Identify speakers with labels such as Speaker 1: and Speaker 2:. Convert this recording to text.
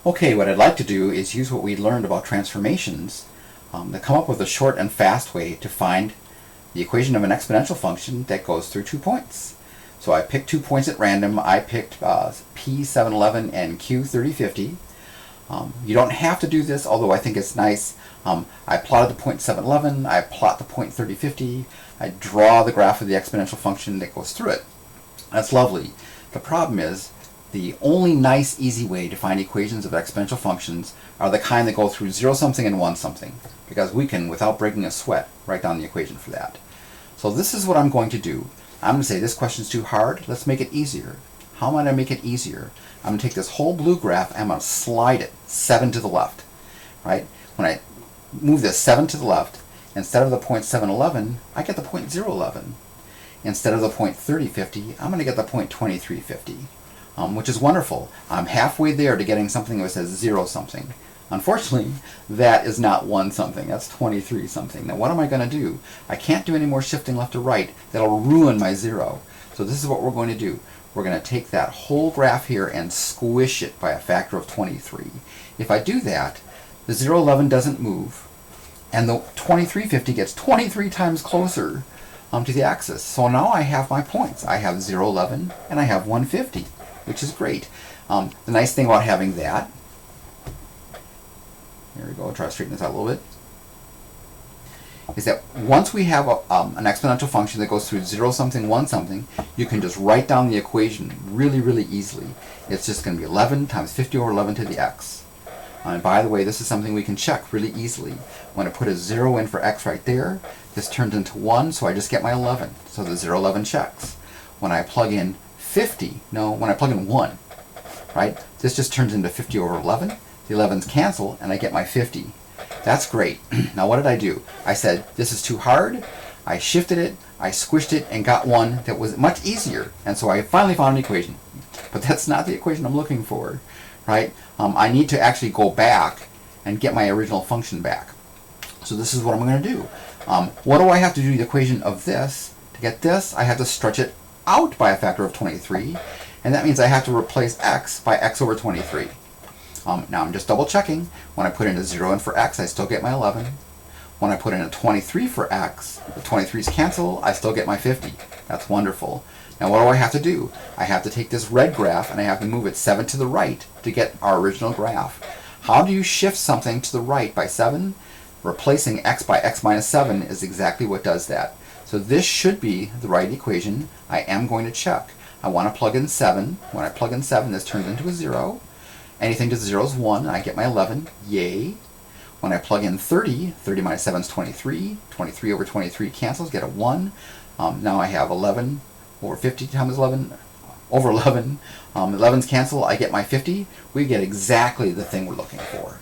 Speaker 1: Okay, what I'd like to do is use what we learned about transformations to come up with a short and fast way to find the equation of an exponential function that goes through 2 points. So I picked 2 points at random. I picked P711 and Q3050. You don't have to do this, although I think it's nice. I plotted the point 711, I plot the point 3050, I draw the graph of the exponential function that goes through it. That's lovely. The problem is, the only nice, easy way to find equations of exponential functions are the kind that go through 0 something and 1 something, because we can, without breaking a sweat, write down the equation for that. So this is what I'm going to do. I'm going to say this question's too hard, let's make it easier. How might I make it easier? I'm going to take this whole blue graph and I'm going to slide it 7 to the left. Right? When I move this 7 to the left, instead of the point 711, I get the point 011. Instead of the point 3050, I'm going to get the point 2350. Which is wonderful. I'm halfway there to getting something that says 0 something. Unfortunately, that is not 1 something. That's 23 something. Now what am I going to do? I can't do any more shifting left to right. That'll ruin my 0. So this is what we're going to do. We're going to take that whole graph here and squish it by a factor of 23. If I do that, the 011 doesn't move, and the 2350 gets 23 times closer to the axis. So now I have my points. I have 011 and I have 150. Which is great. The nice thing about having that, here we go, I'll try to straighten this out a little bit, is that once we have an exponential function that goes through 0 something, 1 something, you can just write down the equation really, really easily. It's just going to be 11 times 50 over 11 to the x. And by the way, this is something we can check really easily. When I put a 0 in for x right there, this turns into 1, so I just get my 11. So the 011 checks. When I plug in when I plug in 1, right? This just turns into 50 over 11. The 11s cancel, and I get my 50. That's great. Now what did I do? I said, this is too hard. I shifted it, I squished it, and got one that was much easier. And so I finally found an equation. But that's not the equation I'm looking for, right? I need to actually go back and get my original function back. So this is what I'm going to do. What do I have to do to the equation of this? To get this, I have to stretch it out by a factor of 23, and that means I have to replace x by x over 23. Now I'm just double checking. When I put in a 0 in for x, I still get my 11. When I put in a 23 for x, the 23's cancel, I still get my 50. That's wonderful. Now what do I have to do? I have to take this red graph and I have to move it 7 to the right to get our original graph. How do you shift something to the right by 7? Replacing x by x minus 7 is exactly what does that. So this should be the right equation. I am going to check. I want to plug in 7. When I plug in 7, this turns into a 0. Anything to 0 is 1. I get my 11. Yay. When I plug in 30, 30 minus 7 is 23. 23 over 23 cancels, get a 1. Now I have 11 over 50 times 11 over 11. 11's cancel, I get my 50. We get exactly the thing we're looking for.